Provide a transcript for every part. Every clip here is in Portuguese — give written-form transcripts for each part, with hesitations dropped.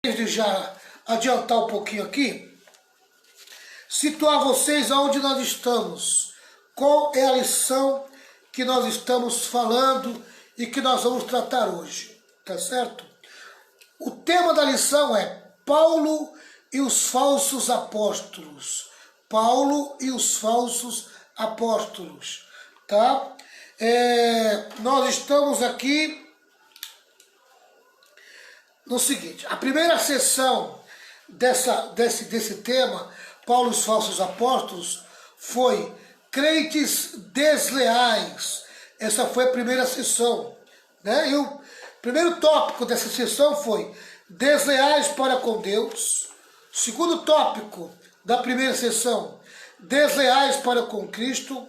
Desde já adiantar um pouquinho aqui, situar vocês aonde nós estamos, qual é a lição que nós estamos falando e que nós vamos tratar hoje, tá certo? O tema da lição é Paulo e os falsos apóstolos. Paulo e os falsos apóstolos, tá? Nós estamos aqui no seguinte, a primeira sessão desse tema, Paulo e os falsos apóstolos, foi crentes desleais. Essa foi a primeira sessão, né? E o primeiro tópico dessa sessão foi desleais para com Deus. Segundo tópico da primeira sessão, desleais para com Cristo.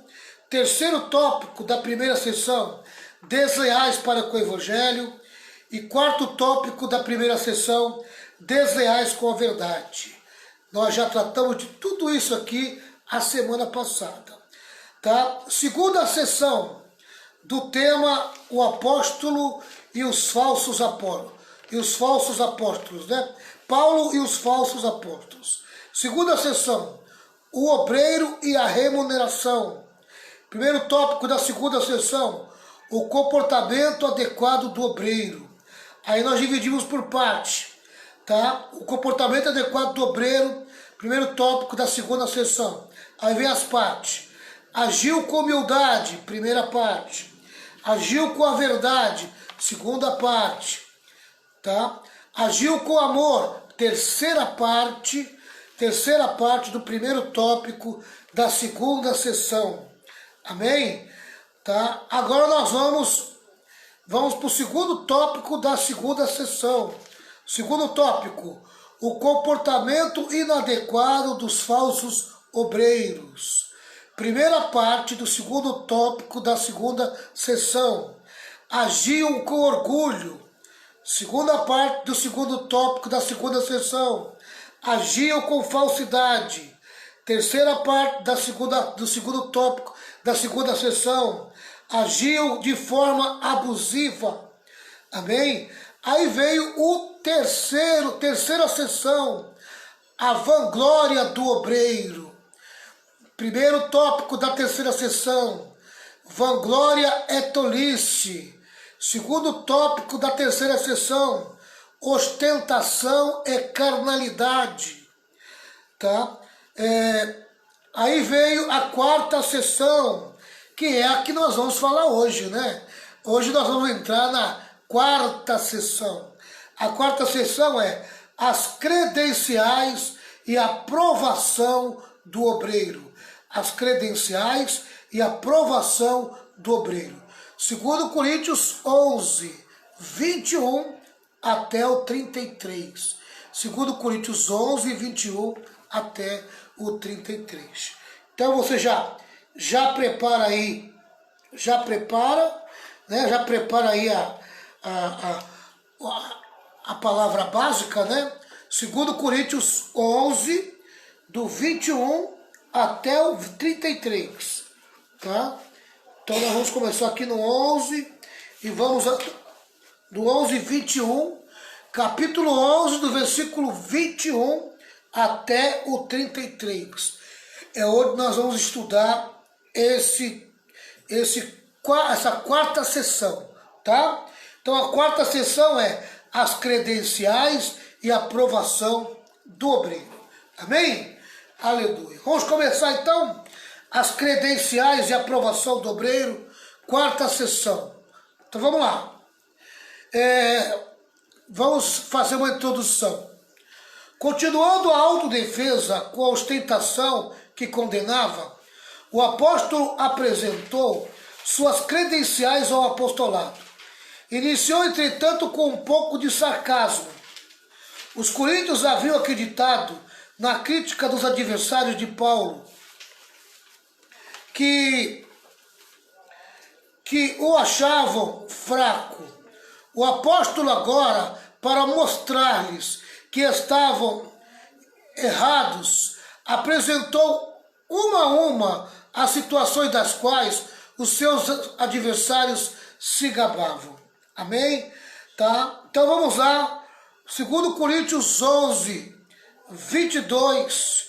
Terceiro tópico da primeira sessão, desleais para com o Evangelho. E quarto tópico da primeira sessão, desleais com a verdade. Nós já tratamos de tudo isso aqui a semana passada, tá? Segunda sessão do tema, o apóstolo e os falsos apóstolos. Né? Paulo e os falsos apóstolos. Segunda sessão, o obreiro e a remuneração. Primeiro tópico da segunda sessão, o comportamento adequado do obreiro. Aí nós dividimos por parte, tá? O comportamento adequado do obreiro, primeiro tópico da segunda sessão. Aí vem as partes. Agiu com humildade, primeira parte. Agiu com a verdade, segunda parte, tá? Agiu com amor, terceira parte do primeiro tópico da segunda sessão. Amém? Tá? Agora nós vamos para o segundo tópico da segunda sessão. Segundo tópico, o comportamento inadequado dos falsos obreiros. Primeira parte do segundo tópico da segunda sessão. Agiam com orgulho. Segunda parte do segundo tópico da segunda sessão. Agiam com falsidade. Terceira parte do segundo tópico da segunda sessão. Agiam de forma abusiva. Amém? Aí veio o terceira sessão, a vanglória do obreiro. Primeiro tópico da terceira sessão, vanglória é tolice. Segundo tópico da terceira sessão, ostentação é carnalidade. Tá? Aí veio a quarta sessão, que é a que nós vamos falar hoje, né? Hoje nós vamos entrar na quarta sessão. A quarta sessão é as credenciais e aprovação do obreiro. As credenciais e aprovação do obreiro. 2 Coríntios 11, 21 até o 33. 2 Coríntios 11, 21 até o 33. Então você já prepara aí, né? Já prepara aí a palavra básica, né? 2 Coríntios 11, do 21 até o 33, tá? Então nós vamos começar aqui no 11 e vamos do 11, 21, capítulo 11, do versículo 21 até o 33. É onde nós vamos estudar essa quarta sessão, tá? Então a quarta sessão é as credenciais e aprovação do obreiro. Amém? Aleluia. Vamos começar então as credenciais e aprovação do obreiro, quarta sessão. Então vamos lá. Vamos fazer uma introdução. Continuando a autodefesa com a ostentação que condenava, o apóstolo apresentou suas credenciais ao apostolado. Iniciou, entretanto, com um pouco de sarcasmo. Os coríntios haviam acreditado na crítica dos adversários de Paulo, que o achavam fraco. O apóstolo agora, para mostrar-lhes que estavam errados, apresentou uma a uma as situações das quais os seus adversários se gabavam. Amém? Tá? Então vamos lá. 2 Coríntios 11, 22.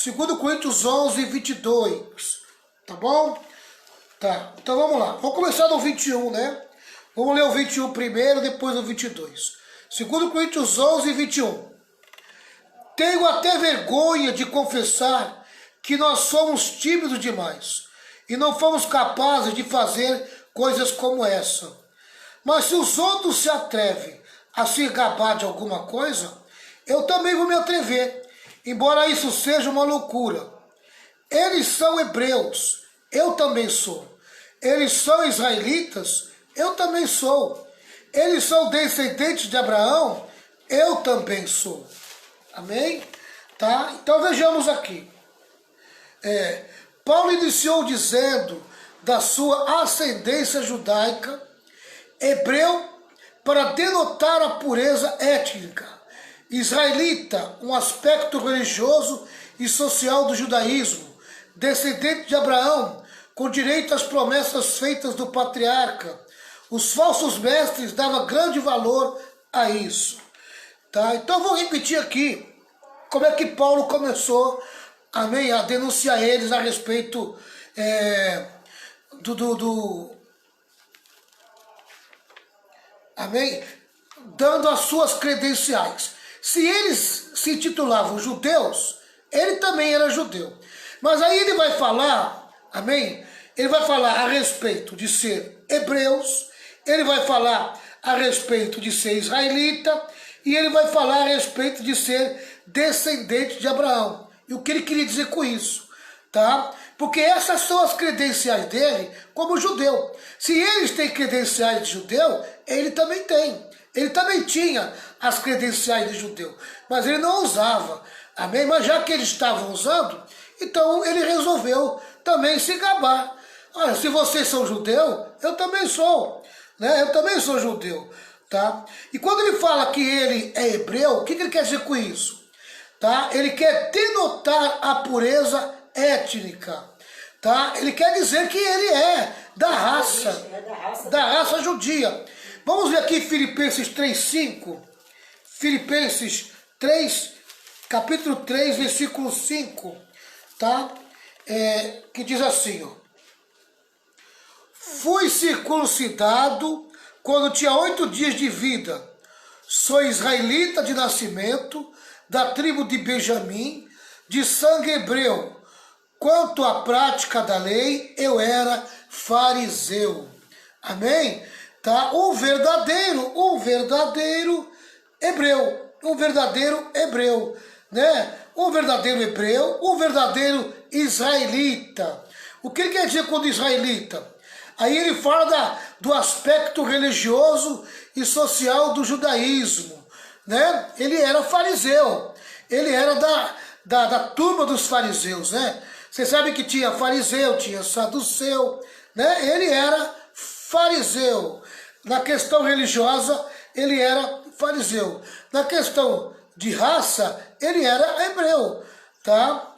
2 Coríntios 11, 22. Tá bom? Tá, então vamos lá. Vamos começar no 21, né? Vamos ler o 21 primeiro, depois o 22. 2 Coríntios 11, 21. Tenho até vergonha de confessar que nós somos tímidos demais e não fomos capazes de fazer coisas como essa. Mas se os outros se atrevem a se gabar de alguma coisa, eu também vou me atrever, embora isso seja uma loucura. Eles são hebreus, eu também sou. Eles são israelitas, eu também sou. Eles são descendentes de Abraão, eu também sou. Amém? Tá? Então vejamos aqui. Paulo iniciou dizendo da sua ascendência judaica, hebreu, para denotar a pureza étnica, israelita, um aspecto religioso e social do judaísmo, descendente de Abraão, com direito às promessas feitas do patriarca. Os falsos mestres davam grande valor a isso. Tá? Então vou repetir aqui como é que Paulo começou, amém, a denunciar eles a respeito amém, dando as suas credenciais. Se eles se intitulavam judeus, ele também era judeu. Mas aí ele vai falar, amém, ele vai falar a respeito de ser hebreus, ele vai falar a respeito de ser israelita, e ele vai falar a respeito de ser descendente de Abraão. E o que ele queria dizer com isso? Tá? Porque essas são as credenciais dele como judeu. Se eles têm credenciais de judeu, ele também tem. Ele também tinha as credenciais de judeu, mas ele não usava. Amém? Mas já que eles estavam usando, então ele resolveu também se gabar. Olha, se vocês são judeu, eu também sou. Né? Eu também sou judeu. Tá? E quando ele fala que ele é hebreu, o que ele quer dizer com isso? Tá? Ele quer denotar a pureza étnica. Tá? Ele quer dizer que ele é da raça judia. Vamos ver aqui Filipenses 3:5. Filipenses 3, capítulo 3, versículo 5. Tá? Que diz assim, ó. Fui circuncidado quando tinha 8 dias de vida. Sou israelita de nascimento, da tribo de Benjamim, de sangue hebreu. Quanto à prática da lei, eu era fariseu. Amém? Tá? Um verdadeiro hebreu. Um verdadeiro hebreu. Né? Um verdadeiro hebreu, um verdadeiro israelita. O que ele quer dizer quando israelita? Aí ele fala do aspecto religioso e social do judaísmo. Né? Ele era fariseu, ele era da turma dos fariseus. Né? Você sabe que tinha fariseu, tinha saduceu, né? Ele era fariseu. Na questão religiosa, ele era fariseu. Na questão de raça, ele era hebreu. Tá?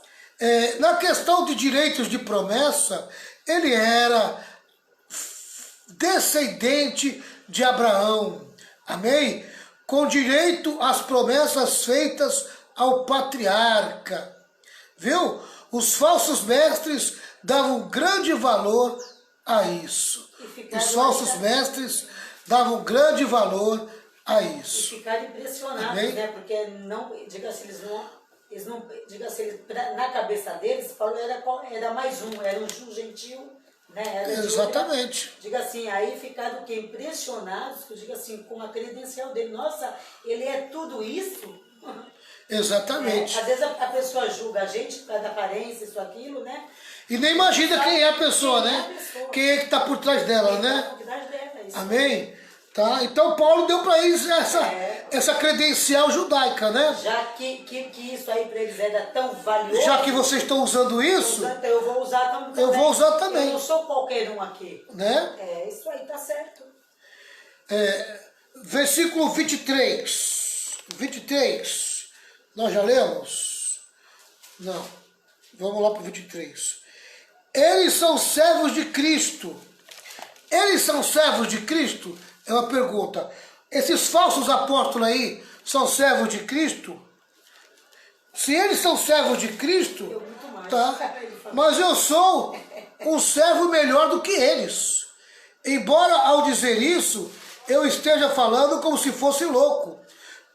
Na questão de direitos de promessa, ele era descendente de Abraão, amém? Com direito às promessas feitas ao patriarca, viu? Os falsos mestres davam grande valor a isso. Os falsos mestres davam grande valor a isso. E ficaram impressionados, amém? Né? Porque não, diga se eles não, diga se eles, na cabeça deles, Paulo era mais um, era um gentil. Né? Exatamente. Diga assim, aí ficaram que impressionados, diga assim, com a credencial dele. Nossa, ele é tudo isso? Exatamente. Às vezes a pessoa julga a gente por causa da aparência, isso, aquilo, né? E nem imagina quem é a pessoa, né? Quem é que está por trás dela, né? Por trás dela, isso. Amém? Tá? Então Paulo deu para eles essa credencial judaica, né? Já que isso aí para eles era tão valioso. Já que vocês estão usando isso, eu vou usar também. Eu vou usar também. Eu não sou qualquer um aqui. Né? Isso aí tá certo. Versículo 23. 23. Nós já lemos? Não. Vamos lá para o 23. Eles são servos de Cristo. Eles são servos de Cristo? É uma pergunta. Esses falsos apóstolos aí são servos de Cristo, se eles são servos de Cristo, tá? Mas eu sou um servo melhor do que eles. Embora ao dizer isso, eu esteja falando como se fosse louco,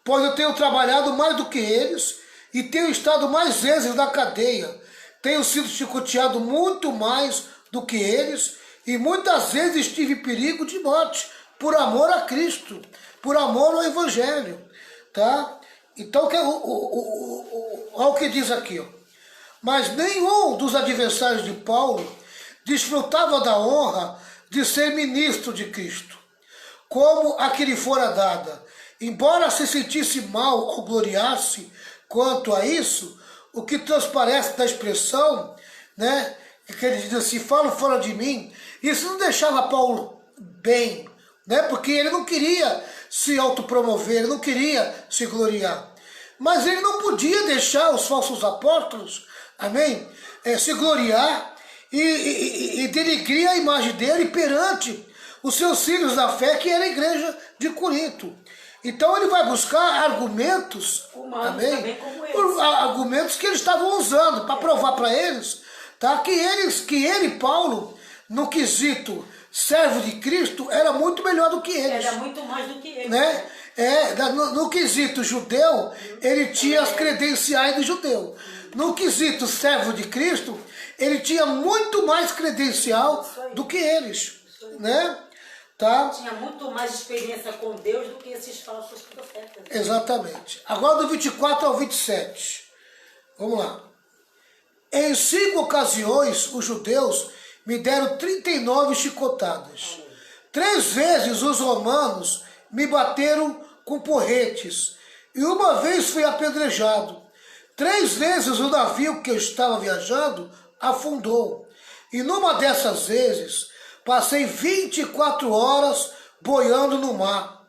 pois eu tenho trabalhado mais do que eles e tenho estado mais vezes na cadeia. Tenho sido chicoteado muito mais do que eles e muitas vezes tive perigo de morte por amor a Cristo, por amor ao Evangelho, tá? Então, olha o que diz aqui, ó. Mas nenhum dos adversários de Paulo desfrutava da honra de ser ministro de Cristo, como a que lhe fora dada. Embora se sentisse mal ou gloriasse quanto a isso, o que transparece da expressão, né, que ele diz assim, falo fora de mim, isso não deixava Paulo bem, né, porque ele não queria se autopromover, ele não queria se gloriar. Mas ele não podia deixar os falsos apóstolos, amém, se gloriar e denegrir a imagem dele perante os seus filhos da fé, que era a igreja de Corinto. Então ele vai buscar argumentos, amém, argumentos que eles estavam usando para provar para eles, tá, que ele, Paulo, no quesito servo de Cristo, era muito melhor do que eles. Era muito mais do que eles. Né? No quesito judeu, ele tinha as credenciais do judeu. No quesito servo de Cristo, ele tinha muito mais credencial do que eles. Né? Tá? Tinha muito mais experiência com Deus do que esses falsos profetas. Exatamente. Agora do 24 ao 27. Vamos lá. Em 5 ocasiões, os judeus me deram 39 chicotadas. 3 vezes os romanos me bateram com porretes. E uma vez fui apedrejado. 3 vezes o navio que eu estava viajando afundou. E numa dessas vezes, passei 24 horas boiando no mar.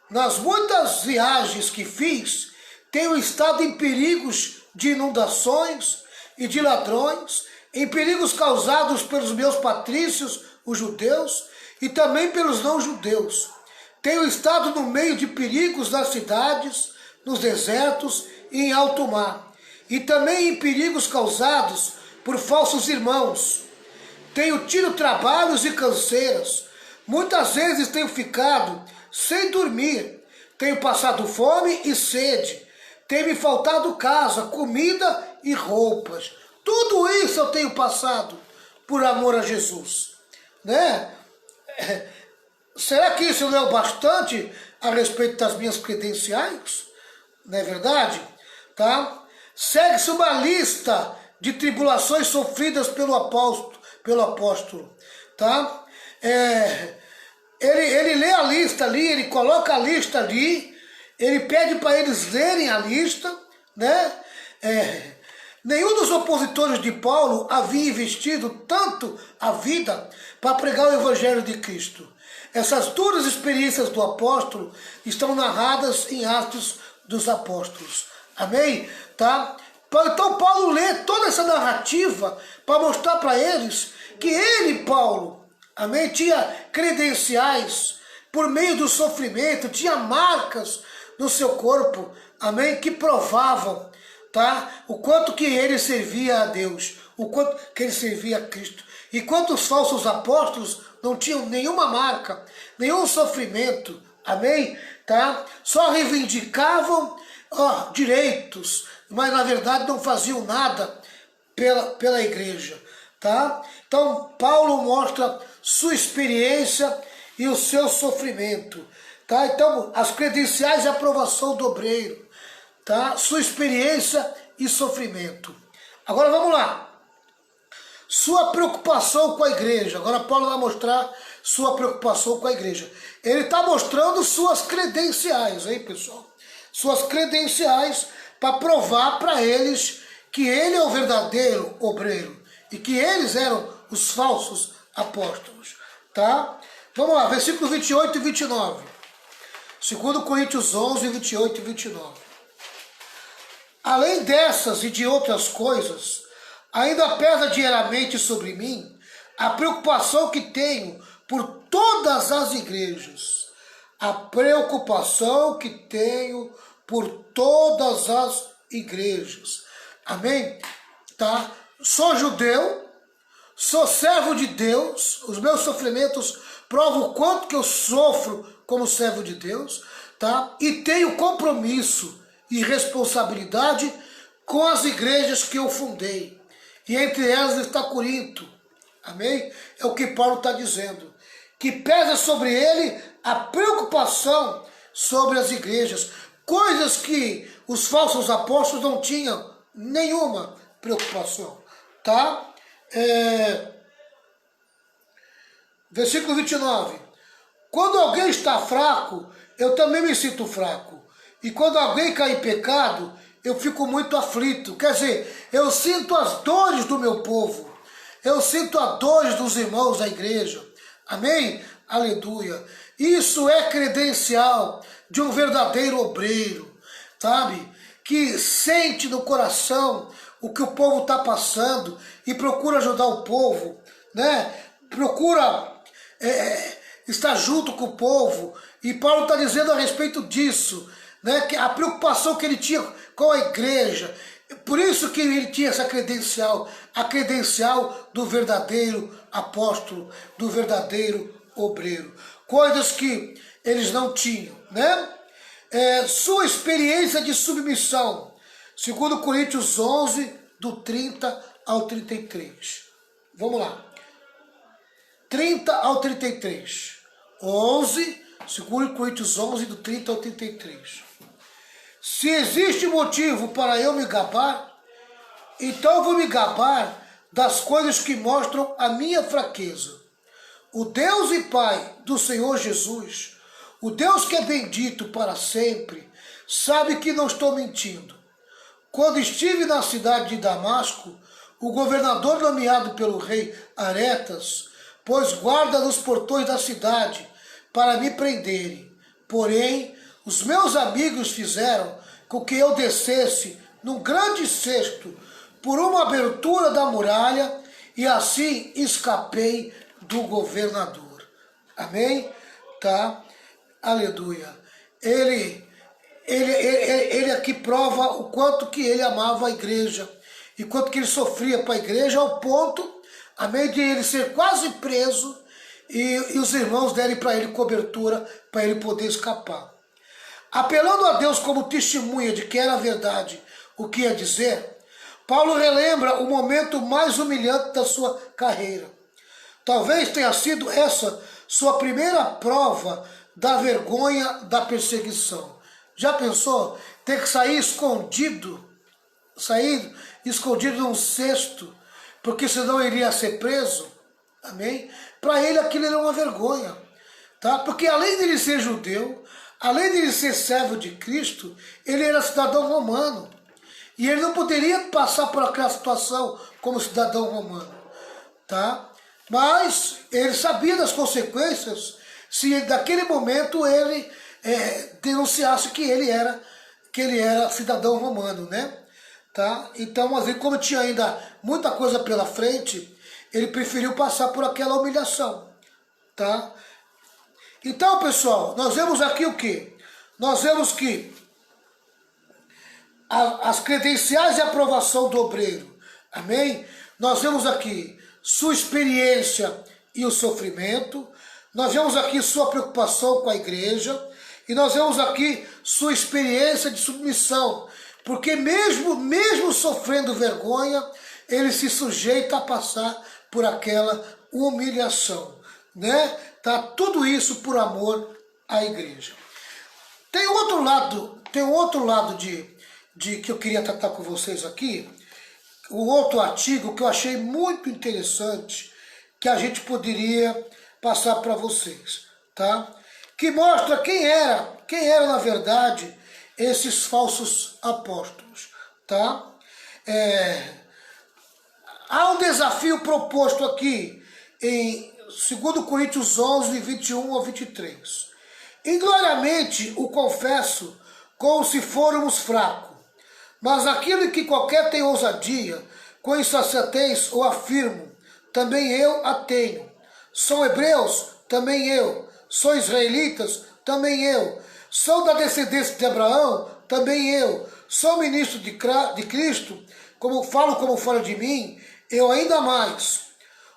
Nas muitas viagens que fiz, tenho estado em perigos de inundações e de ladrões, em perigos causados pelos meus patrícios, os judeus, e também pelos não-judeus. Tenho estado no meio de perigos nas cidades, nos desertos e em alto mar, e também em perigos causados por falsos irmãos. Tenho tido trabalhos e canseiras, muitas vezes tenho ficado sem dormir, tenho passado fome e sede, tem me faltado casa, comida e roupas. Tudo isso eu tenho passado por amor a Jesus, né? Será que isso não é o bastante a respeito das minhas credenciais? Não é verdade? Tá? Segue-se uma lista de tribulações sofridas pelo apóstolo, tá? Ele lê a lista ali, ele coloca a lista ali, ele pede para eles lerem a lista, né? Nenhum dos opositores de Paulo havia investido tanto a vida para pregar o Evangelho de Cristo. Essas duras experiências do apóstolo estão narradas em Atos dos Apóstolos. Amém? Tá? Então Paulo lê toda essa narrativa para mostrar para eles que ele, Paulo, amém, tinha credenciais por meio do sofrimento, tinha marcas no seu corpo, amém, que provavam, tá, o quanto que ele servia a Deus, o quanto que ele servia a Cristo. E quantos falsos apóstolos não tinham nenhuma marca, nenhum sofrimento, amém, tá? Só reivindicavam direitos, mas na verdade não faziam nada pela igreja, tá? Então Paulo mostra sua experiência e o seu sofrimento, tá? Então as credenciais de aprovação do obreiro, tá? Sua experiência e sofrimento. Agora vamos lá. Sua preocupação com a igreja. Agora Paulo vai mostrar sua preocupação com a igreja. Ele está mostrando suas credenciais, hein, pessoal? Suas credenciais para provar para eles que ele é o verdadeiro obreiro e que eles eram os falsos apóstolos, tá? Vamos lá, versículos 28 e 29. 2 Coríntios 11, 28 e 29. Além dessas e de outras coisas, ainda pesa diariamente sobre mim a preocupação que tenho por todas as igrejas. A preocupação que tenho por todas as igrejas. Amém? Tá? Sou judeu, sou servo de Deus, os meus sofrimentos provam o quanto que eu sofro como servo de Deus, tá? E tenho compromisso e responsabilidade com as igrejas que eu fundei. E entre elas está Corinto. Amém? É o que Paulo está dizendo. Que pesa sobre ele a preocupação sobre as igrejas. Coisas que os falsos apóstolos não tinham nenhuma preocupação. Tá? Versículo 29. Quando alguém está fraco, eu também me sinto fraco. E quando alguém cai em pecado, eu fico muito aflito. Quer dizer, eu sinto as dores do meu povo. Eu sinto as dores dos irmãos da igreja. Amém? Aleluia. Isso é credencial de um verdadeiro obreiro, sabe? Que sente no coração o que o povo está passando e procura ajudar o povo, né? Procura estar junto com o povo. E Paulo está dizendo a respeito disso, né? Que a preocupação que ele tinha com a igreja. Por isso que ele tinha essa credencial, a credencial do verdadeiro apóstolo, do verdadeiro obreiro. Coisas que eles não tinham, né? Sua experiência de submissão, segundo Coríntios 11, do 30 ao 33. Vamos lá. 30 ao 33. 11, segundo Coríntios 11, do 30 ao 33. Se existe motivo para eu me gabar, então eu vou me gabar das coisas que mostram a minha fraqueza. O Deus e Pai do Senhor Jesus, o Deus que é bendito para sempre, sabe que não estou mentindo. Quando estive na cidade de Damasco, o governador nomeado pelo rei Aretas pôs guarda nos portões da cidade para me prenderem. Porém, os meus amigos fizeram com que eu descesse num grande cesto por uma abertura da muralha e assim escapei do governador. Amém? Tá? Aleluia. Ele aqui prova o quanto que ele amava a igreja e quanto que ele sofria para a igreja, ao ponto, amém, de ele ser quase preso e os irmãos derem para ele cobertura para ele poder escapar. Apelando a Deus como testemunha de que era verdade o que ia dizer, Paulo relembra o momento mais humilhante da sua carreira. Talvez tenha sido essa sua primeira prova da vergonha da perseguição. Já pensou? Ter que sair escondido num cesto, porque senão iria ser preso? Amém? Para ele aquilo era uma vergonha, tá? Porque além de ele ser judeu, além de ele ser servo de Cristo, ele era cidadão romano. E ele não poderia passar por aquela situação como cidadão romano, tá? Mas ele sabia das consequências se naquele momento ele denunciasse que ele era cidadão romano, né? Tá? Então, às vezes, como tinha ainda muita coisa pela frente, ele preferiu passar por aquela humilhação, tá? Então, pessoal, nós vemos aqui o quê? Nós vemos que as credenciais de aprovação do obreiro, amém? Nós vemos aqui sua experiência e o sofrimento, nós vemos aqui sua preocupação com a igreja, e nós vemos aqui sua experiência de submissão, porque mesmo sofrendo vergonha, ele se sujeita a passar por aquela humilhação, né? Tá? Tudo isso por amor à igreja. Tem um outro lado de que eu queria tratar com vocês aqui, um outro artigo que eu achei muito interessante, que a gente poderia passar para vocês, tá? Que mostra quem era na verdade esses falsos apóstolos, tá? Há um desafio proposto aqui em 2 Coríntios 11, 21 ao 23. Ingloriamente o confesso como se fôramos fracos, mas aquilo em que qualquer tem ousadia, com insensatez o afirmo, também eu a tenho. São hebreus? Também eu. São israelitas? Também eu. Sou da descendência de Abraão? também eu sou ministro de Cristo, como fora de mim, eu ainda mais.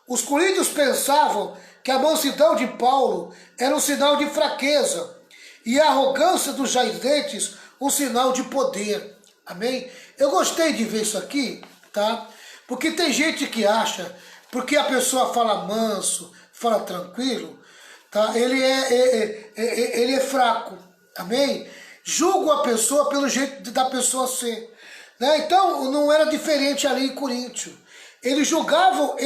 Os coríntios pensavam que a mansidão de Paulo era um sinal de fraqueza e a arrogância dos jairentes um sinal de poder. Amém? Eu gostei de ver isso aqui, tá? Porque tem gente que acha, porque a pessoa fala manso, fala tranquilo, tá? Ele é fraco. Amém? Julgo a pessoa pelo jeito da pessoa ser. Né? Então, não era diferente ali em Coríntio. Eles julgavam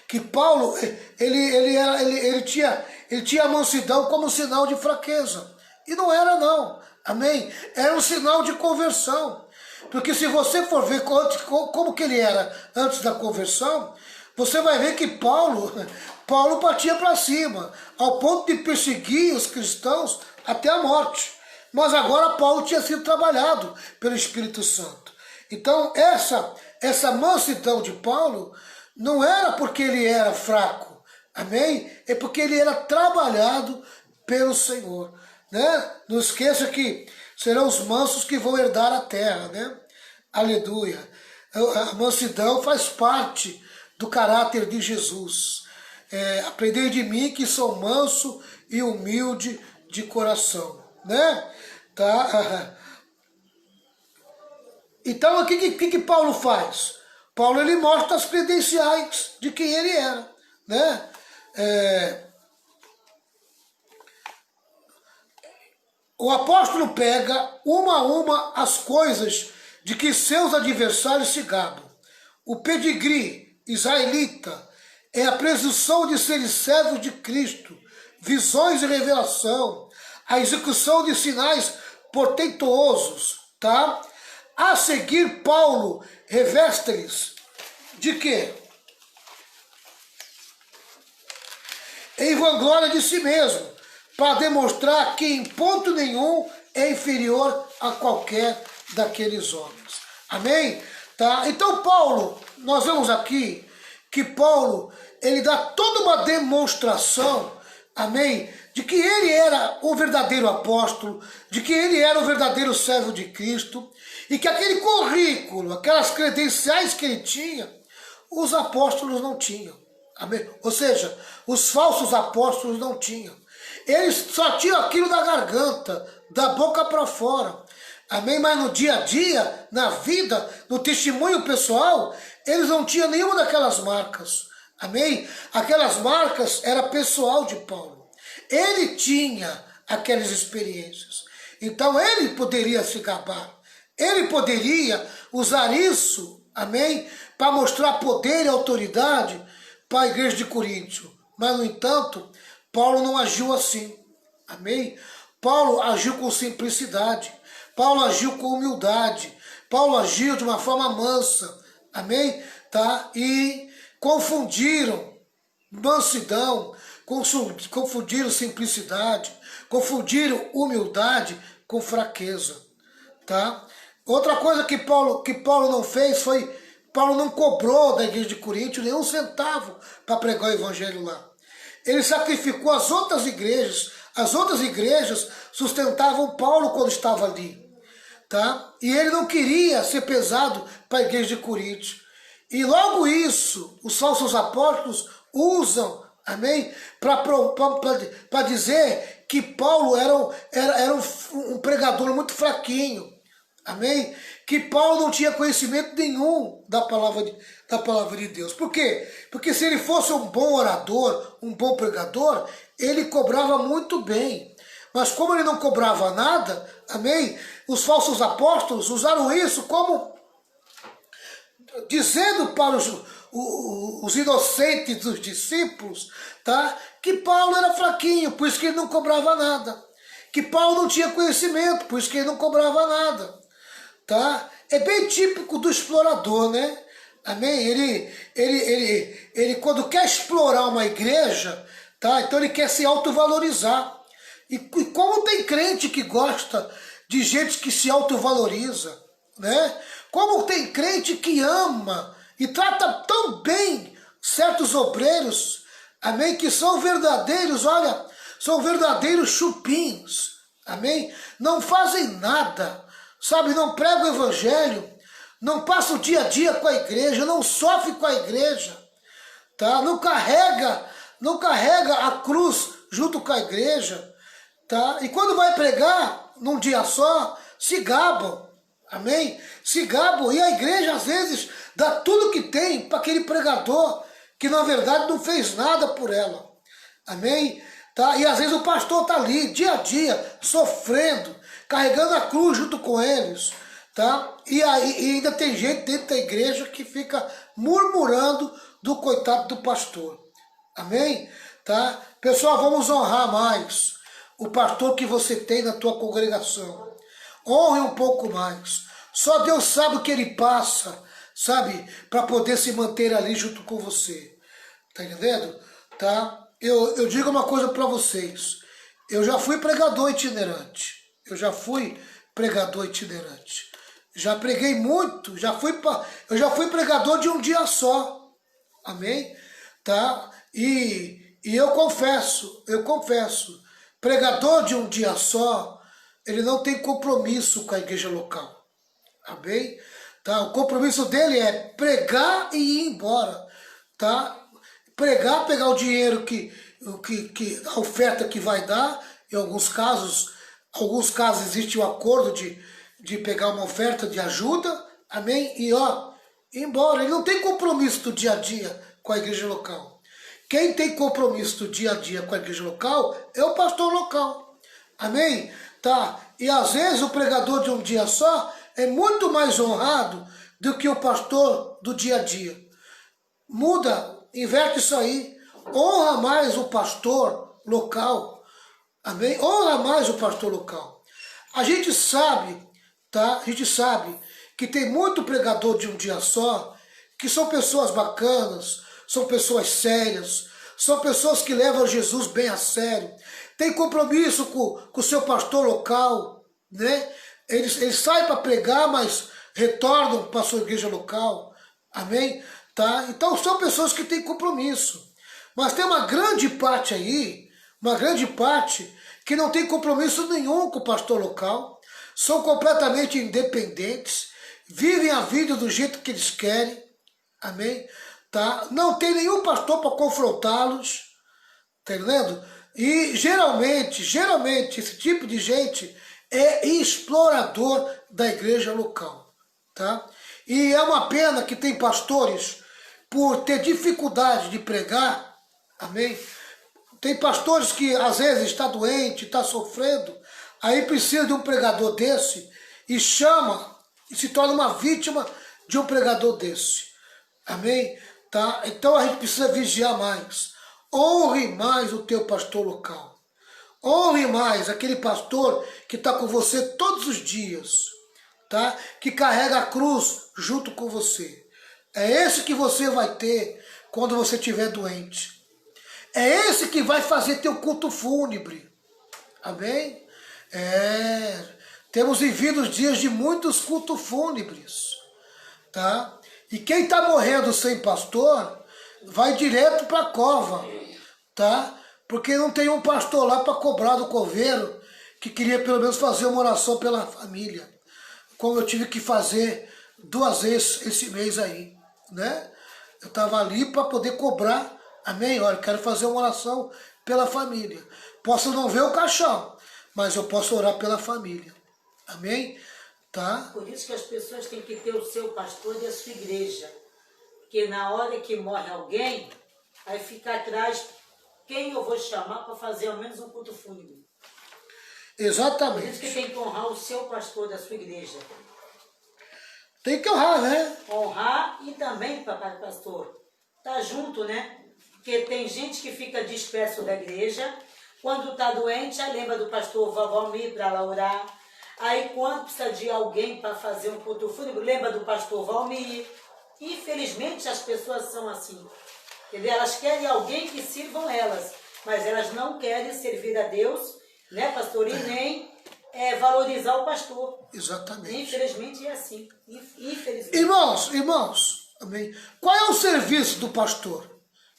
que Paulo ele tinha a mansidão como sinal de fraqueza. E não era, não. Amém? Era um sinal de conversão. Porque se você for ver como que ele era antes da conversão, você vai ver que Paulo partia para cima, ao ponto de perseguir os cristãos até a morte. Mas agora Paulo tinha sido trabalhado pelo Espírito Santo. Então essa mansidão de Paulo não era porque ele era fraco, amém? É porque ele era trabalhado pelo Senhor, né? Não esqueça que serão os mansos que vão herdar a terra, né? Aleluia. A mansidão faz parte do caráter de Jesus. Aprendei de mim que sou manso e humilde de coração, né? Tá? Então, o que Paulo faz? Paulo ele mostra as credenciais de quem ele era, né? O apóstolo pega uma a uma as coisas de que seus adversários se gabam. O pedigree israelita é a presunção de serem servos de Cristo, visões e revelação, a execução de sinais portentosos, tá? A seguir, Paulo reveste-lhes de quê? Em vanglória de si mesmo, para demonstrar que em ponto nenhum é inferior a qualquer daqueles homens. Amém? Tá? Então Paulo, nós vemos aqui que Paulo, ele dá toda uma demonstração, amém, de que ele era o verdadeiro apóstolo, de que ele era o verdadeiro servo de Cristo, e que aquele currículo, aquelas credenciais que ele tinha, os apóstolos não tinham. Amém? Ou seja, os falsos apóstolos não tinham. Eles só tinham aquilo da garganta, da boca para fora. Amém? Mas no dia a dia, na vida, no testemunho pessoal, eles não tinham nenhuma daquelas marcas. Amém? Aquelas marcas era pessoal de Paulo. Ele tinha aquelas experiências. Então ele poderia se gabar. Ele poderia usar isso, amém, para mostrar poder e autoridade para a igreja de Coríntio. Mas, no entanto, Paulo não agiu assim, amém? Paulo agiu com simplicidade, Paulo agiu com humildade, Paulo agiu de uma forma mansa, amém? Tá? E confundiram mansidão, confundiram simplicidade, confundiram humildade com fraqueza, tá? Outra coisa que Paulo não fez foi, Paulo não cobrou da igreja de Coríntio nenhum centavo para pregar o evangelho lá. Ele sacrificou as outras igrejas sustentavam Paulo quando estava ali, tá? E ele não queria ser pesado para a igreja de Coríntio. E logo isso, os falsos apóstolos usam, amém, para dizer que Paulo era um pregador muito fraquinho, amém? Que Paulo não tinha conhecimento nenhum da palavra de Deus. Por quê? Porque se ele fosse um bom orador, um bom pregador, ele cobrava muito bem. Mas como ele não cobrava nada, amém? Os falsos apóstolos usaram isso como dizendo para os inocentes dos discípulos, tá? Que Paulo era fraquinho, por isso que ele não cobrava nada. Que Paulo não tinha conhecimento, por isso que ele não cobrava nada. Tá? É bem típico do explorador, né? Amém? Ele quando quer explorar uma igreja, tá? Então ele quer se autovalorizar. E como tem crente que gosta de gente que se autovaloriza, né? Como tem crente que ama e trata tão bem certos obreiros, amém? Que são verdadeiros, olha, são verdadeiros chupins, Amém? Não fazem nada, sabe? Não pregam o evangelho, não passam o dia a dia com a igreja, não sofrem com a igreja, tá? Não carrega a cruz junto com a igreja, tá? E quando vai pregar num dia só, se gabam, amém? Se gabam, e a igreja às vezes dá tudo que tem para aquele pregador que na verdade não fez nada por ela, amém? Tá? E às vezes o pastor está ali, dia a dia, sofrendo, carregando a cruz junto com eles, tá? E ainda tem gente dentro da igreja que fica murmurando do coitado do pastor, amém? Tá? Pessoal, vamos honrar mais o pastor que você tem na tua congregação. Honre um pouco mais. Só Deus sabe o que ele passa, sabe? Para poder se manter ali junto com você. Tá entendendo? Tá? Eu digo uma coisa para vocês. Eu já fui pregador itinerante. Já preguei muito. Eu já fui pregador de um dia só. Amém? Tá? E eu confesso, pregador de um dia só, ele não tem compromisso com a igreja local. Amém? Tá? O compromisso dele é pregar e ir embora. Tá? Pregar, pegar o dinheiro a oferta que vai dar. Em alguns casos existe o acordo de pegar uma oferta de ajuda, amém? E ir embora. Ele não tem compromisso do dia a dia com a igreja local. Quem tem compromisso do dia a dia com a igreja local é o pastor local, amém? Tá? E às vezes o pregador de um dia só é muito mais honrado do que o pastor do dia a dia. Muda, inverte isso aí. Honra mais o pastor local. Amém? Honra mais o pastor local. A gente sabe, tá? A gente sabe que tem muito pregador de um dia só, que são pessoas bacanas, são pessoas sérias, são pessoas que levam Jesus bem a sério, tem compromisso com o seu pastor local, né? Eles saem para pregar, mas retornam para a sua igreja local. Amém? Tá? Então são pessoas que têm compromisso. Mas tem uma grande parte aí, que não tem compromisso nenhum com o pastor local, são completamente independentes, vivem a vida do jeito que eles querem, amém? Tá? Não tem nenhum pastor para confrontá-los, tá entendendo? E geralmente, esse tipo de gente é explorador da igreja local, tá? E é uma pena que tem pastores, por ter dificuldade de pregar, amém? Tem pastores que às vezes está doente, está sofrendo, aí precisa de um pregador desse e chama e se torna uma vítima de um pregador desse, amém? Tá? Então a gente precisa vigiar mais. Honre mais o teu pastor local. Honre mais aquele pastor que está com você todos os dias, tá? Que carrega a cruz junto com você. É esse que você vai ter quando você estiver doente. É esse que vai fazer teu culto fúnebre. Amém? Temos vivido dias de muitos cultos fúnebres, tá? E quem está morrendo sem pastor vai direto para a cova, tá? Porque não tem um pastor lá para cobrar do coveiro que queria pelo menos fazer uma oração pela família, como eu tive que fazer 2 vezes esse mês aí, né? Eu estava ali para poder cobrar, amém? Olha, quero fazer uma oração pela família. Posso não ver o caixão, mas eu posso orar pela família, amém? Tá? Por isso que as pessoas têm que ter o seu pastor e a sua igreja. Porque na hora que morre alguém, aí fica atrás quem eu vou chamar para fazer ao menos um culto fúnebre. Exatamente. Por isso que tem que honrar o seu pastor da sua igreja. Tem que honrar, né? Honrar e também, papai pastor, tá junto, né? Porque tem gente que fica disperso da igreja, quando está doente, aí lembra do pastor Valmir para lá orar. Aí quando precisa de alguém para fazer um culto fúnebre, lembra do pastor Valmir. Infelizmente as pessoas são assim. Entendeu? Elas querem alguém que sirvam elas, mas elas não querem servir a Deus, né, pastor? E nem valorizar o pastor. Exatamente. Infelizmente é assim. Infelizmente. Irmãos, amém? Qual é o serviço do pastor?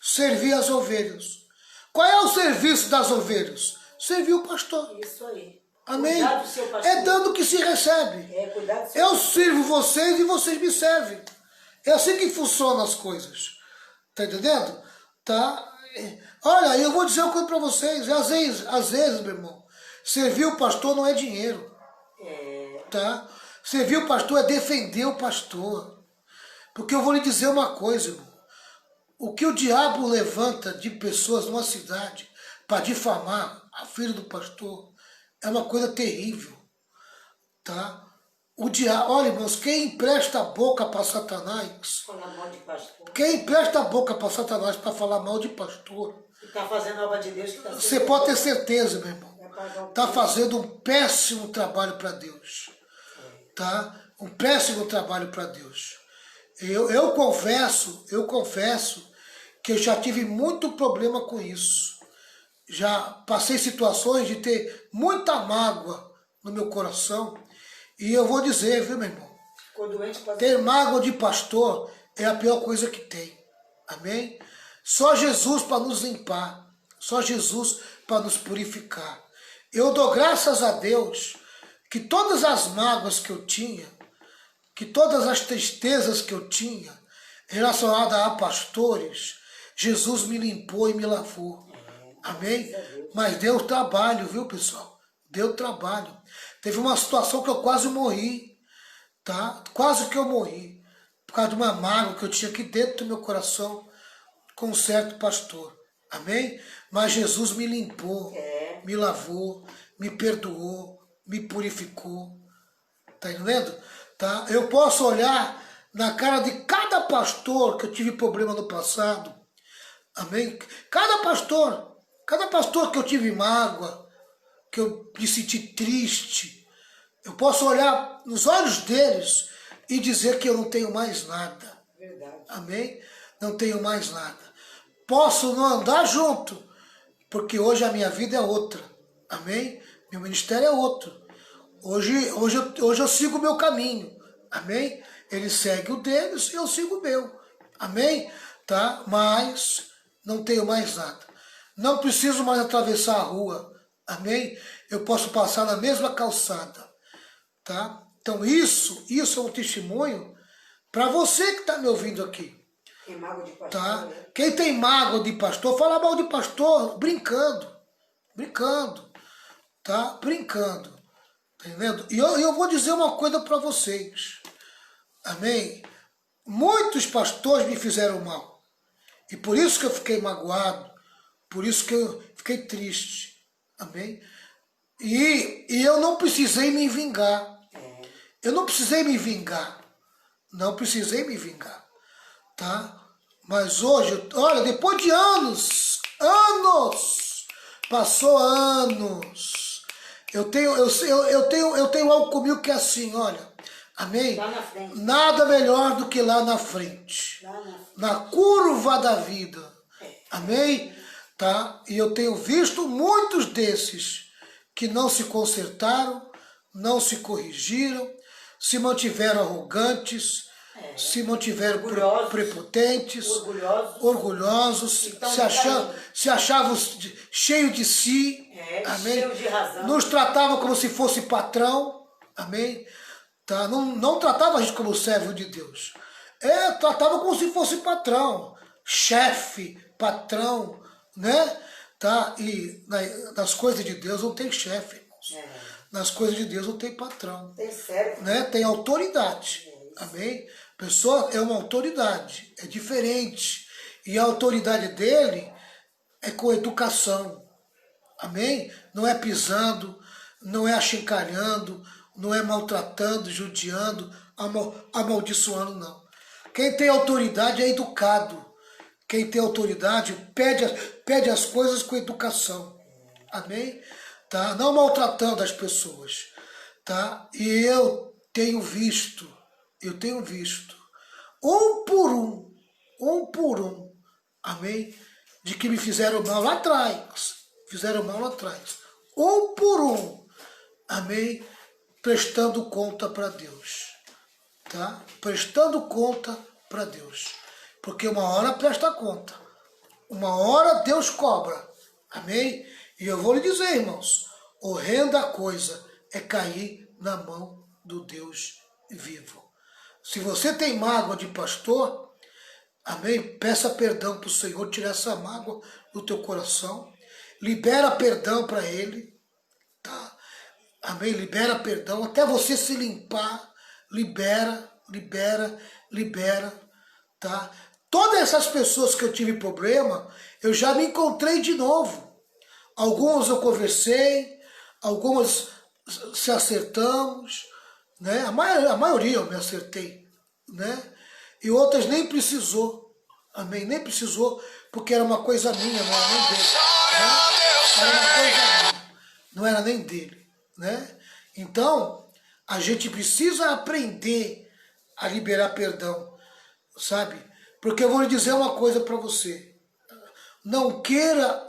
Servir as ovelhas. Qual é o serviço das ovelhas? Servir o pastor. Isso aí. Amém? Cuidar do seu pastor. É dando que se recebe. Cuidar do seu Eu sirvo vocês e vocês me servem. É assim que funcionam as coisas. Tá entendendo? Tá? Olha, eu vou dizer uma coisa para vocês. Às vezes, meu irmão, servir o pastor não é dinheiro. Tá? Servir o pastor é defender o pastor. Porque eu vou lhe dizer uma coisa, irmão. O que o diabo levanta de pessoas numa cidade para difamar a filha do pastor é uma coisa terrível. Tá? O diabo, olha, irmãos, quem empresta a boca para Satanás, falar mal de pastor. Quem empresta a boca para Satanás para falar mal de pastor, Está fazendo a obra de Deus. você pode ter certeza, meu irmão, está fazendo um péssimo trabalho para Deus. Tá? Um péssimo trabalho para Deus. Eu confesso que eu já tive muito problema com isso. Já passei situações de ter muita mágoa no meu coração. E eu vou dizer, viu, meu irmão? Ter mágoa de pastor é a pior coisa que tem. Amém? Só Jesus para nos limpar. Só Jesus para nos purificar. Eu dou graças a Deus que todas as mágoas que eu tinha, que todas as tristezas que eu tinha relacionadas a pastores, Jesus me limpou e me lavou. Amém? Mas deu trabalho, viu, pessoal? Deu trabalho. Teve uma situação que eu quase morri, tá? Quase que eu morri, por causa de uma mágoa que eu tinha aqui dentro do meu coração com um certo pastor. Amém? Mas Jesus me limpou, me lavou, me perdoou, me purificou. Tá entendendo? Tá? Eu posso olhar na cara de cada pastor que eu tive problema no passado. Amém? Cada pastor que eu tive mágoa, que eu me senti triste, eu posso olhar nos olhos deles e dizer que eu não tenho mais nada. Verdade. Amém? Não tenho mais nada. Posso não andar junto, porque hoje a minha vida é outra. Amém? Meu ministério é outro. Hoje eu sigo o meu caminho. Amém? Ele segue o deles e eu sigo o meu. Amém? Tá? Mas não tenho mais nada. Não preciso mais atravessar a rua. Amém? Eu posso passar na mesma calçada. Tá? Então isso é um testemunho para você que está me ouvindo aqui. Tem mágoa de pastor, tá? né? Quem tem mágoa de pastor, fala mal de pastor brincando. Tá? Brincando. Tá entendendo? E eu vou dizer uma coisa para vocês. Amém? Muitos pastores me fizeram mal. E por isso que eu fiquei magoado. Por isso que eu fiquei triste. Amém? E eu não precisei me vingar. Eu não precisei me vingar. Não precisei me vingar. Tá? Mas hoje, olha, depois de anos, passou anos. Eu tenho algo comigo que é assim, olha. Amém? Lá na frente. Nada melhor do que lá na frente. Na curva da vida. Amém? Tá? E eu tenho visto muitos desses que não se consertaram, não se corrigiram, se mantiveram arrogantes, se mantiveram prepotentes, orgulhosos, se achavam cheios de si, amém? Cheio de razão. Nos tratavam como se fosse patrão, amém? Tá? Não tratava a gente como servo de Deus. Tratava como se fosse patrão, chefe, patrão, né? Tá? E nas coisas de Deus não tem chefe, irmãos. Nas coisas de Deus não tem patrão. Tem servo. Né? Tem autoridade. Amém? A pessoa é uma autoridade, é diferente. E a autoridade dele é com educação. Amém? Não é pisando, não é achincalhando, não é maltratando, judiando, amaldiçoando, não. Quem tem autoridade é educado. Quem tem autoridade pede as coisas com educação. Amém? Tá? Não maltratando as pessoas. Tá? E eu tenho visto, um por um, amém? De que me fizeram mal lá atrás. Um por um, amém? Prestando conta para Deus. Tá? Prestando conta para Deus. Porque uma hora presta conta. Uma hora Deus cobra. Amém? E eu vou lhe dizer, irmãos, horrenda coisa é cair na mão do Deus vivo. Se você tem mágoa de pastor, amém? Peça perdão para o Senhor tirar essa mágoa do teu coração. Libera perdão para ele, tá? Amém? Libera perdão até você se limpar. Libera, tá? Todas essas pessoas que eu tive problema, eu já me encontrei de novo. Algumas eu conversei, algumas se acertamos, né? A maioria eu me acertei, né? E outras nem precisou, amém? Nem precisou, porque era uma coisa minha, não era nem dele, né? Era uma coisa minha, não era nem dele, né? Então, a gente precisa aprender a liberar perdão, sabe? Porque eu vou lhe dizer uma coisa para você. Não queira,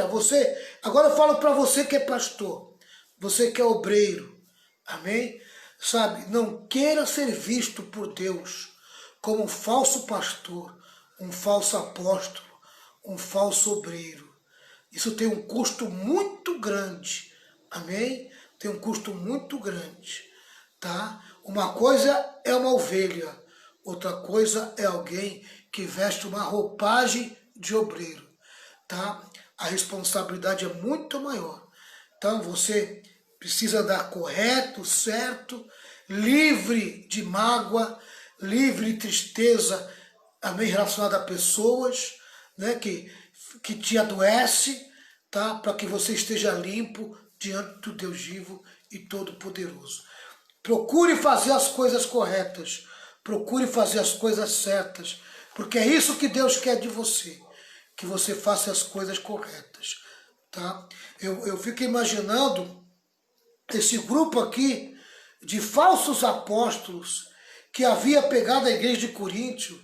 você... Agora eu falo para você que é pastor, você que é obreiro, amém? Sabe, não queira ser visto por Deus como um falso pastor, um falso apóstolo, um falso obreiro. Isso tem um custo muito grande, amém? Tem um custo muito grande, tá? Uma coisa é uma ovelha, outra coisa é alguém que veste uma roupagem de obreiro, tá? A responsabilidade é muito maior. Então você precisa dar correto, certo, livre de mágoa, livre de tristeza, amém, relacionada a pessoas, né, que te adoece, tá? Para que você esteja limpo diante do Deus vivo e todo-poderoso. Procure fazer as coisas corretas, procure fazer as coisas certas, porque é isso que Deus quer de você, que você faça as coisas corretas, tá? Eu fico imaginando esse grupo aqui de falsos apóstolos que havia pegado a igreja de Coríntio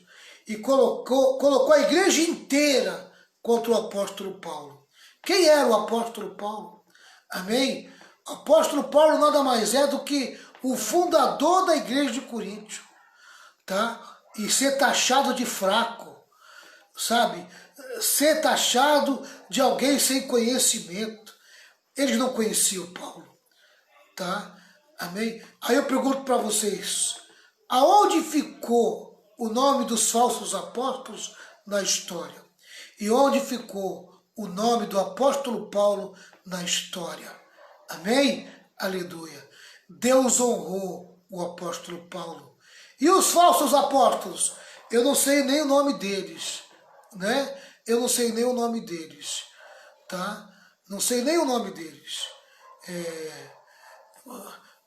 e colocou a igreja inteira contra o apóstolo Paulo. Quem era o apóstolo Paulo? Amém? O apóstolo Paulo nada mais é do que o fundador da igreja de Coríntio, tá? E ser taxado de fraco, sabe? Ser taxado de alguém sem conhecimento. Eles não conheciam Paulo, tá? Amém? Aí eu pergunto para vocês, aonde ficou o nome dos falsos apóstolos na história? E onde ficou o nome do apóstolo Paulo na história? Amém? Aleluia. Deus honrou o apóstolo Paulo. E os falsos apóstolos? Eu não sei nem o nome deles, né? Eu não sei nem o nome deles, tá? Não sei nem o nome deles.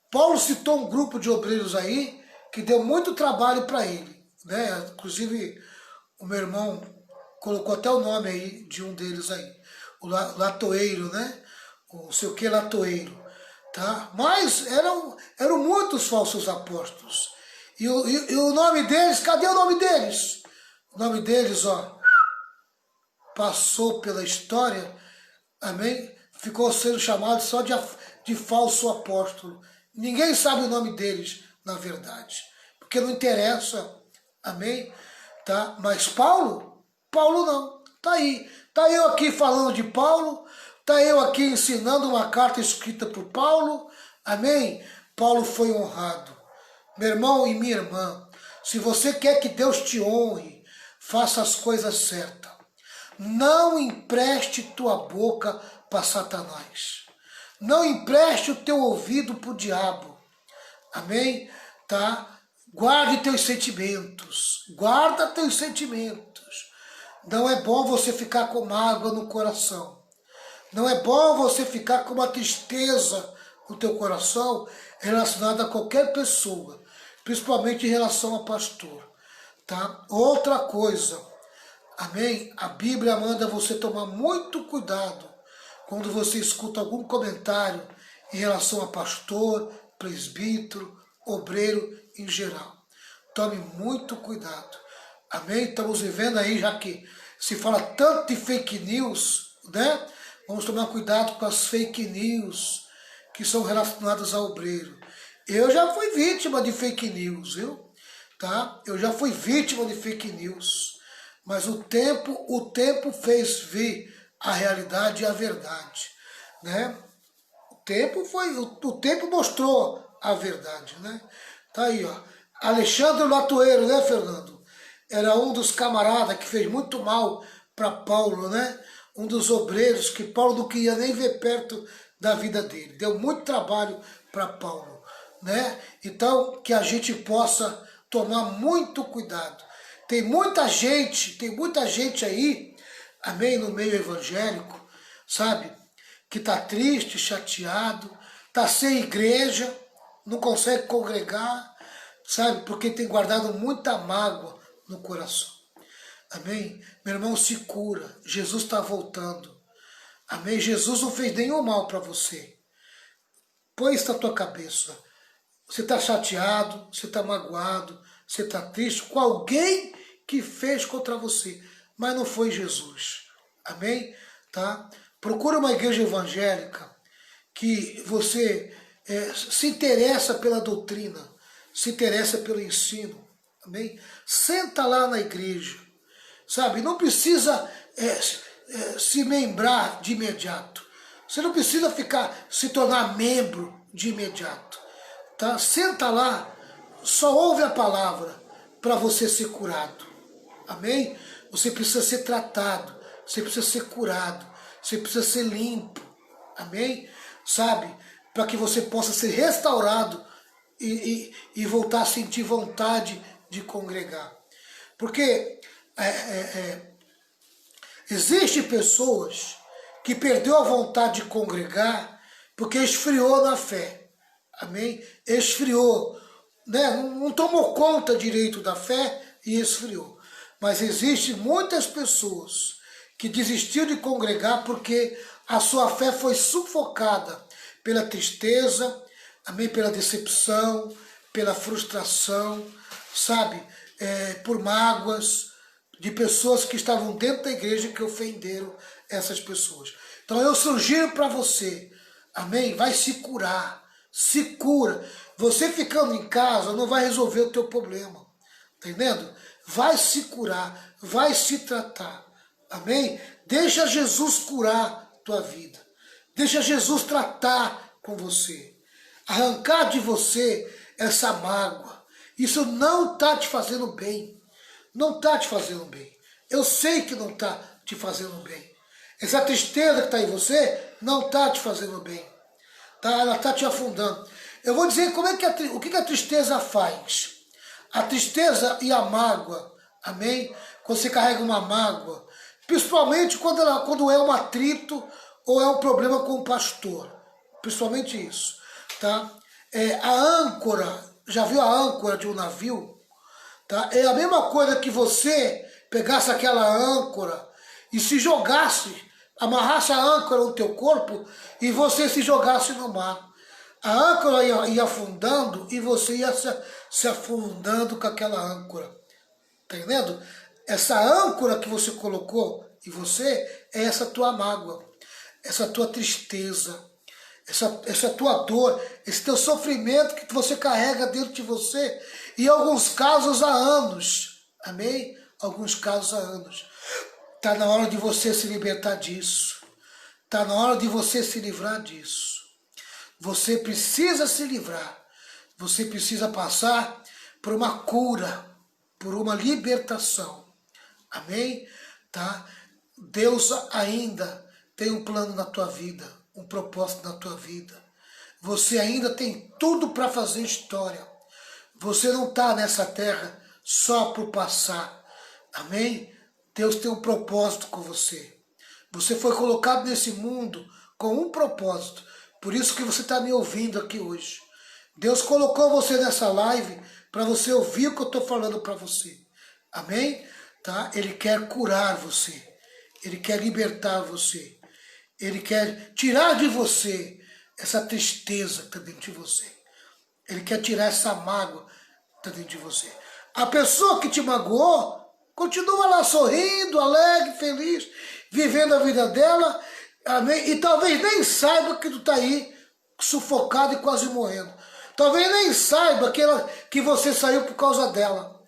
Paulo citou um grupo de obreiros aí que deu muito trabalho para ele, né? Inclusive, o meu irmão colocou até o nome aí de um deles aí, o Latoeiro, né? O sei o que Latoeiro, tá? Mas eram muitos falsos apóstolos. E o nome deles, cadê o nome deles? O nome deles, ó, passou pela história, amém? Ficou sendo chamado só de falso apóstolo. Ninguém sabe o nome deles, na verdade, porque não interessa, amém? Tá? Mas Paulo não, tá aí. Tá eu aqui falando de Paulo, tá eu aqui ensinando uma carta escrita por Paulo, amém? Paulo foi honrado. Meu irmão e minha irmã, se você quer que Deus te honre, faça as coisas certas. Não empreste tua boca para Satanás. Não empreste o teu ouvido para o diabo. Amém? Tá? Guarde teus sentimentos. Guarda teus sentimentos. Não é bom você ficar com mágoa no coração. Não é bom você ficar com uma tristeza no teu coração relacionada a qualquer pessoa, principalmente em relação a pastor, tá? Outra coisa, amém? A Bíblia manda você tomar muito cuidado quando você escuta algum comentário em relação a pastor, presbítero, obreiro em geral. Tome muito cuidado, amém? Estamos vivendo aí, já que se fala tanto de fake news, né? Vamos tomar cuidado com as fake news que são relacionadas ao obreiro. Eu já fui vítima de fake news, viu? Tá? Eu já fui vítima de fake news. Mas o tempo fez vir a realidade e a verdade, né? o tempo mostrou a verdade, né? Tá aí, ó. Alexandre Latoeiro, né, Fernando? Era um dos camaradas que fez muito mal para Paulo, né? Um dos obreiros que Paulo não queria nem ver perto da vida dele. Deu muito trabalho para Paulo, né? Então, que a gente possa tomar muito cuidado. Tem muita gente aí, amém, no meio evangélico, sabe? Que está triste, chateado, está sem igreja, não consegue congregar, sabe? Porque tem guardado muita mágoa no coração. Amém? Meu irmão, se cura. Jesus está voltando. Amém? Jesus não fez nenhum mal para você. Põe isso na tua cabeça. Você está chateado, você está magoado, você está triste com alguém que fez contra você, mas não foi Jesus. Amém? Tá? Procura uma igreja evangélica que você se interessa pela doutrina, se interessa pelo ensino. Amém? Senta lá na igreja, sabe? Não precisa se membrar de imediato. Você não precisa se tornar membro de imediato. Tá? Senta lá, só ouve a palavra para você ser curado. Amém? Você precisa ser tratado, você precisa ser curado, você precisa ser limpo. Amém? Sabe? Para que você possa ser restaurado e voltar a sentir vontade de congregar. Porque existem pessoas que perdeu a vontade de congregar porque esfriou na fé. Amém? Esfriou, né? Não tomou conta direito da fé e esfriou. Mas existem muitas pessoas que desistiram de congregar porque a sua fé foi sufocada pela tristeza, amém? Pela decepção, pela frustração, sabe? Por mágoas de pessoas que estavam dentro da igreja que ofenderam essas pessoas. Então eu sugiro para você, amém? Vai se curar. Se cura. Você ficando em casa não vai resolver o teu problema. Tá entendendo? Vai se curar. Vai se tratar. Amém? Deixa Jesus curar tua vida. Deixa Jesus tratar com você. Arrancar de você essa mágoa. Isso não está te fazendo bem. Não está te fazendo bem. Eu sei que não está te fazendo bem. Essa tristeza que está em você não está te fazendo bem. Ela está te afundando. Eu vou dizer o que a tristeza faz. A tristeza e a mágoa, amém? Quando você carrega uma mágoa, principalmente quando é um atrito ou é um problema com o pastor. Principalmente isso. Tá? A âncora, já viu a âncora de um navio? Tá? É a mesma coisa que você pegasse aquela âncora e se jogasse, amarrasse a âncora no teu corpo e você se jogasse no mar. A âncora ia afundando e você ia se afundando com aquela âncora. Tá entendendo? Essa âncora que você colocou em você é essa tua mágoa, essa tua tristeza, essa tua dor, esse teu sofrimento que você carrega dentro de você, e em alguns casos há anos. Amém? Alguns casos há anos. Está na hora de você se libertar disso. Está na hora de você se livrar disso. Você precisa se livrar. Você precisa passar por uma cura, por uma libertação. Amém? Tá? Deus ainda tem um plano na tua vida, um propósito na tua vida. Você ainda tem tudo para fazer história. Você não está nessa terra só por passar. Amém? Deus tem um propósito com você. Você foi colocado nesse mundo com um propósito. Por isso que você está me ouvindo aqui hoje. Deus colocou você nessa live para você ouvir o que eu estou falando para você. Amém? Tá? Ele quer curar você. Ele quer libertar você. Ele quer tirar de você essa tristeza que está dentro de você. Ele quer tirar essa mágoa que está dentro de você. A pessoa que te magoou continua lá sorrindo, alegre, feliz, vivendo a vida dela, amém? E talvez nem saiba que tu está aí sufocado e quase morrendo. Talvez nem saiba que você saiu por causa dela.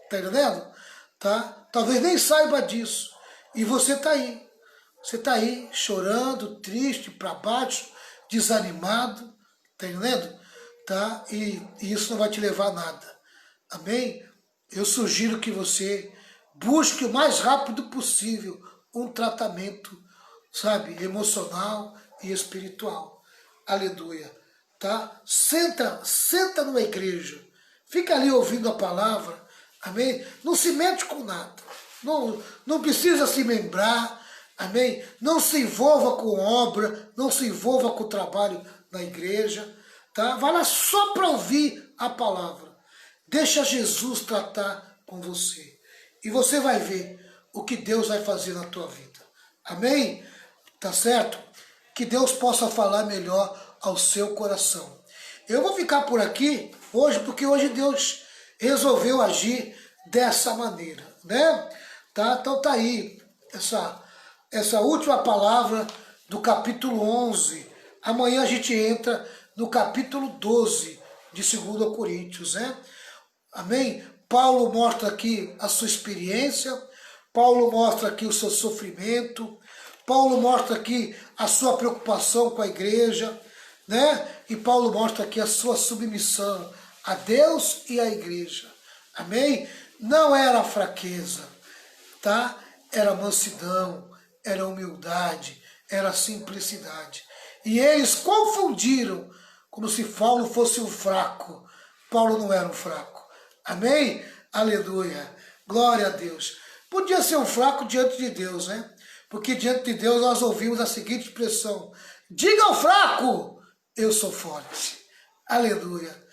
Tá entendendo? Tá? Talvez nem saiba disso. E você está aí. Você está aí chorando, triste, para baixo, desanimado, tá entendendo? Tá? E isso não vai te levar a nada. Amém? Eu sugiro que você busque o mais rápido possível um tratamento, sabe, emocional e espiritual. Aleluia. Tá? Senta numa igreja. Fica ali ouvindo a palavra. Amém? Não se mete com nada. Não precisa se membrar. Amém? Não se envolva com obra. Não se envolva com o trabalho na igreja. Tá? Vai lá só para ouvir a palavra. Deixa Jesus tratar com você. E você vai ver o que Deus vai fazer na tua vida. Amém? Tá certo? Que Deus possa falar melhor ao seu coração. Eu vou ficar por aqui hoje, porque hoje Deus resolveu agir dessa maneira, né? Tá? Então tá aí essa última palavra do capítulo 11. Amanhã a gente entra no capítulo 12 de 2 Coríntios, né? Amém? Paulo mostra aqui a sua experiência, Paulo mostra aqui o seu sofrimento, Paulo mostra aqui a sua preocupação com a igreja, né? E Paulo mostra aqui a sua submissão a Deus e à igreja. Amém? Não era fraqueza, tá? Era mansidão, era humildade, era simplicidade. E eles confundiram como se Paulo fosse um fraco. Paulo não era um fraco. Amém? Aleluia. Glória a Deus. Podia ser um fraco diante de Deus, né? Porque diante de Deus nós ouvimos a seguinte expressão: diga ao fraco, eu sou forte. Aleluia.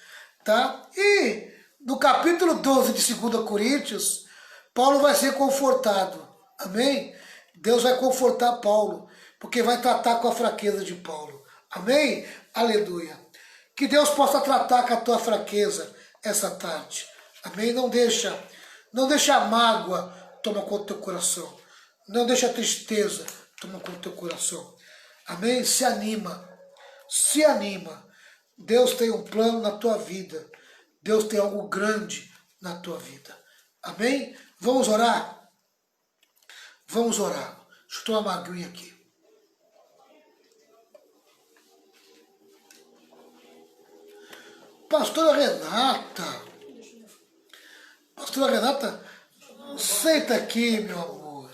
Tá? E no capítulo 12 de 2 Coríntios, Paulo vai ser confortado. Amém? Deus vai confortar Paulo, porque vai tratar com a fraqueza de Paulo. Amém? Aleluia. Que Deus possa tratar com a tua fraqueza essa tarde. Amém? Não deixa a mágoa tomar conta do teu coração. Não deixa a tristeza tomar conta do teu coração. Amém? Se anima. Se anima. Deus tem um plano na tua vida. Deus tem algo grande na tua vida. Amém? Vamos orar? Vamos orar. Deixa eu tomar uma aguinha aqui. Pastora Renata, senta aqui, meu amor.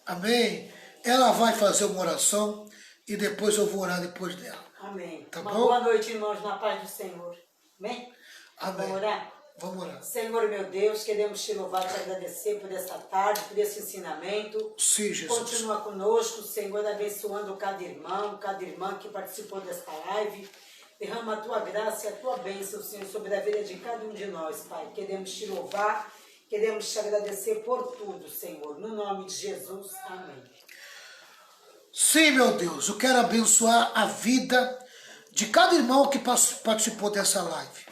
Amém? Ela vai fazer uma oração e depois eu vou orar depois dela. Amém. Tá Uma bom? boa noite, irmãos, na paz do Senhor. Amém? Amém. Vamos orar? Vamos orar. Senhor, meu Deus, queremos te louvar, te agradecer por essa tarde, por esse ensinamento. Sim, Jesus. Continua conosco, Senhor, abençoando cada irmão, cada irmã que participou desta live. Derrama a tua graça e a tua bênção, Senhor, sobre a vida de cada um de nós, Pai. Queremos te louvar, queremos te agradecer por tudo, Senhor. No nome de Jesus, amém. Sim, meu Deus, eu quero abençoar a vida de cada irmão que participou dessa live.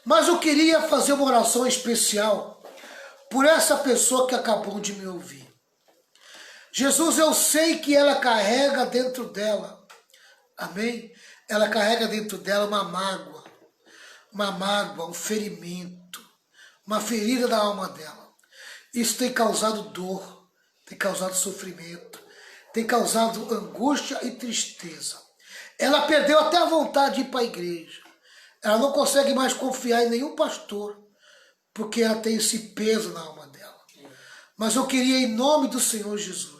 Mas eu queria fazer uma oração especial por essa pessoa que acabou de me ouvir. Jesus, eu sei que ela carrega dentro dela, amém? Ela carrega dentro dela uma mágoa, um ferimento, uma ferida da alma dela. Isso tem causado dor, tem causado sofrimento, tem causado angústia e tristeza. Ela perdeu até a vontade de ir para a igreja. Ela não consegue mais confiar em nenhum pastor, porque ela tem esse peso na alma dela. Mas eu queria, em nome do Senhor Jesus,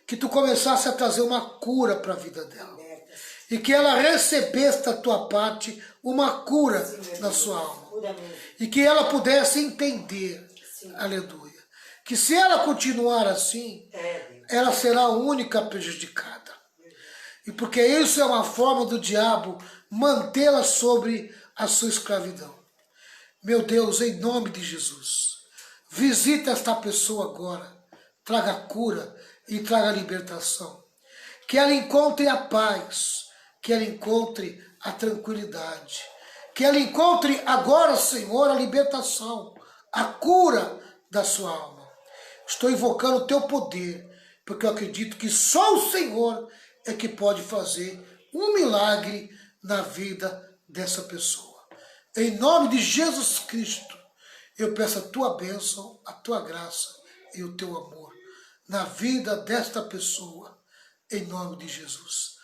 que tu começasse a trazer uma cura para a vida dela. E que ela recebesse da tua parte uma cura na sua alma. E que ela pudesse entender, aleluia, que se ela continuar assim, ela será a única prejudicada. E porque isso é uma forma do diabo mantê-la sobre a sua escravidão. Meu Deus, em nome de Jesus, visita esta pessoa agora, traga cura e traga libertação. Que ela encontre a paz, que ela encontre a tranquilidade, que ela encontre agora, Senhor, a libertação, a cura da sua alma. Estou invocando o teu poder, porque eu acredito que só o Senhor é que pode fazer um milagre na vida dessa pessoa. Em nome de Jesus Cristo, eu peço a tua bênção, a tua graça e o teu amor na vida desta pessoa, em nome de Jesus.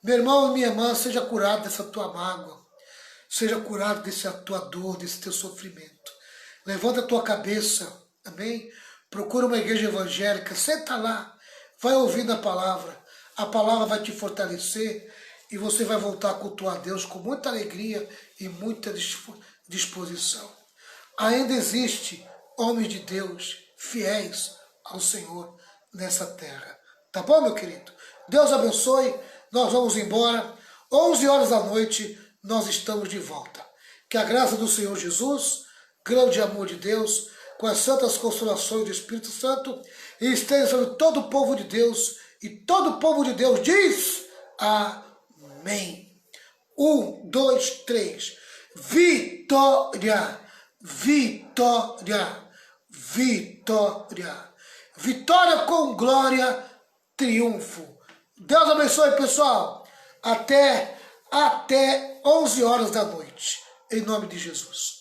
Meu irmão e minha irmã, seja curado dessa tua mágoa. Seja curado dessa tua dor, desse teu sofrimento. Levanta a tua cabeça, amém? Procura uma igreja evangélica, senta lá, vai ouvindo a palavra vai te fortalecer e você vai voltar a cultuar a Deus com muita alegria e muita disposição. Ainda existe homens de Deus fiéis ao Senhor nessa terra. Tá bom, meu querido? Deus abençoe, nós vamos embora. 11 horas da noite, nós estamos de volta. Que a graça do Senhor Jesus, grande amor de Deus, com as santas consolações do Espírito Santo, e esteja sobre todo o povo de Deus, e todo o povo de Deus diz amém. 1, 2, 3. Vitória, vitória, vitória. Vitória com glória, triunfo. Deus abençoe, pessoal. Até 11 horas da noite. Em nome de Jesus.